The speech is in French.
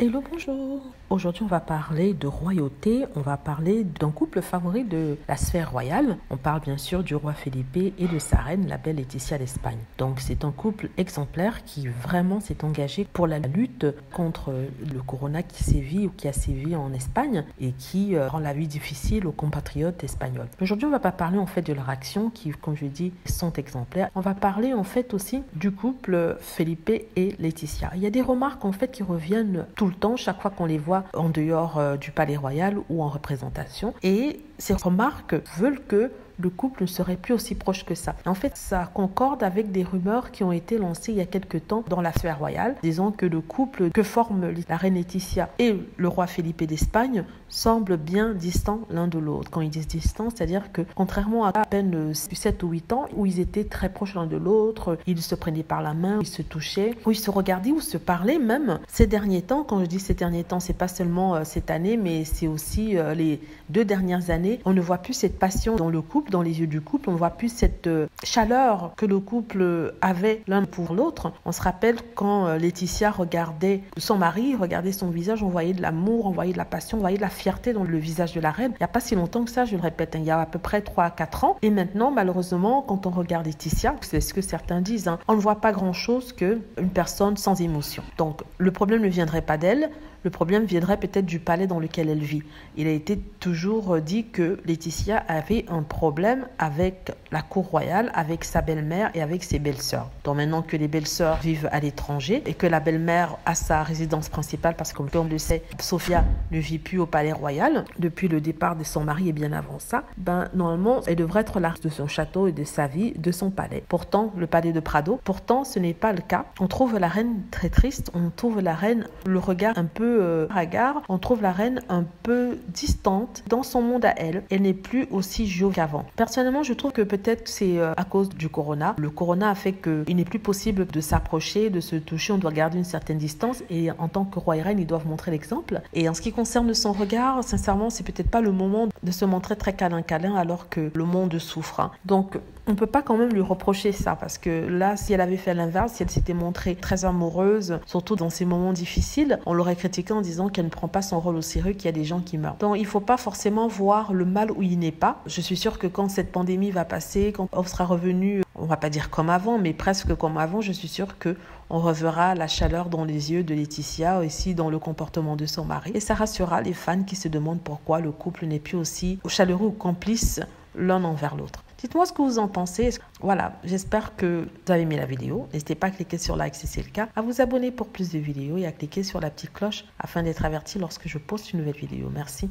Hello, bonjour. Aujourd'hui, on va parler de royauté. On va parler d'un couple favori de la sphère royale. On parle bien sûr du roi Felipe et de sa reine, la belle Laetitia d'Espagne. Donc, c'est un couple exemplaire qui vraiment s'est engagé pour la lutte contre le corona qui sévit ou qui a sévi en Espagne et qui rend la vie difficile aux compatriotes espagnols. Aujourd'hui, on ne va pas parler en fait de leur action qui, comme je dis, sont exemplaires. On va parler en fait aussi du couple Felipe et Laetitia. Il y a des remarques en fait qui reviennent tout le temps, chaque fois qu'on les voit en dehors du palais royal ou en représentation. Et ces remarques veulent que le couple ne serait plus aussi proche que ça. En fait, ça concorde avec des rumeurs qui ont été lancées il y a quelques temps dans la sphère royale, disant que le couple que forment la reine Laetitia et le roi Felipe d'Espagne semblent bien distants l'un de l'autre. Quand ils disent distants, c'est-à-dire que contrairement à peine 7 ou 8 ans, où ils étaient très proches l'un de l'autre, ils se prenaient par la main, ils se touchaient, où ils se regardaient, ou se parlaient même. Ces derniers temps, quand je dis ces derniers temps, c'est pas seulement cette année, mais c'est aussi les 2 dernières années, on ne voit plus cette passion dans le couple, dans les yeux du couple, on ne voit plus cette chaleur que le couple avait l'un pour l'autre. On se rappelle quand Laetitia regardait son mari, regardait son visage, on voyait de l'amour, on voyait de la passion, on voyait de la fierté dans le visage de la reine. Il n'y a pas si longtemps que ça, je le répète, il y a à peu près 3 à 4 ans. Et maintenant, malheureusement, quand on regarde Laetitia, c'est ce que certains disent, on ne voit pas grand-chose qu'une personne sans émotion. Donc, le problème ne viendrait pas d'elle. Le problème viendrait peut-être du palais dans lequel elle vit. Il a été toujours dit que Laetitia avait un problème avec la cour royale, avec sa belle-mère et avec ses belles-sœurs. Donc maintenant que les belles-sœurs vivent à l'étranger et que la belle-mère a sa résidence principale, parce que comme on le sait, Sofia ne vit plus au palais royal depuis le départ de son mari et bien avant ça, normalement, elle devrait être la de son château et de sa vie, de son palais. Pourtant, le palais de Prado, ce n'est pas le cas. On trouve la reine très triste, on trouve la reine, le regard un peu hagard, on trouve la reine un peu distante dans son monde à elle. Elle n'est plus aussi jolie qu'avant. Personnellement, je trouve que peut-être c'est à cause du corona. Le corona a fait qu'il n'est plus possible de s'approcher, de se toucher, on doit garder une certaine distance et en tant que roi et reine, ils doivent montrer l'exemple. Et en ce qui concerne son regard, sincèrement, c'est peut-être pas le moment de se montrer très câlin alors que le monde souffre. Donc, on ne peut pas quand même lui reprocher ça parce que là, si elle avait fait l'inverse, si elle s'était montrée très amoureuse, surtout dans ces moments difficiles, on l'aurait critiquée en disant qu'elle ne prend pas son rôle au sérieux, qu'il y a des gens qui meurent. Donc, il ne faut pas forcément voir le mal où il n'est pas. Je suis sûre que quand cette pandémie va passer, quand on sera revenu, on ne va pas dire comme avant, mais presque comme avant, je suis sûre qu'on reverra la chaleur dans les yeux de Laetitia, aussi dans le comportement de son mari. Et ça rassurera les fans qui se demandent pourquoi le couple n'est plus aussi chaleureux ou complice l'un envers l'autre. Dites-moi ce que vous en pensez. Voilà, j'espère que vous avez aimé la vidéo. N'hésitez pas à cliquer sur like si c'est le cas, à vous abonner pour plus de vidéos et à cliquer sur la petite cloche afin d'être averti lorsque je poste une nouvelle vidéo. Merci.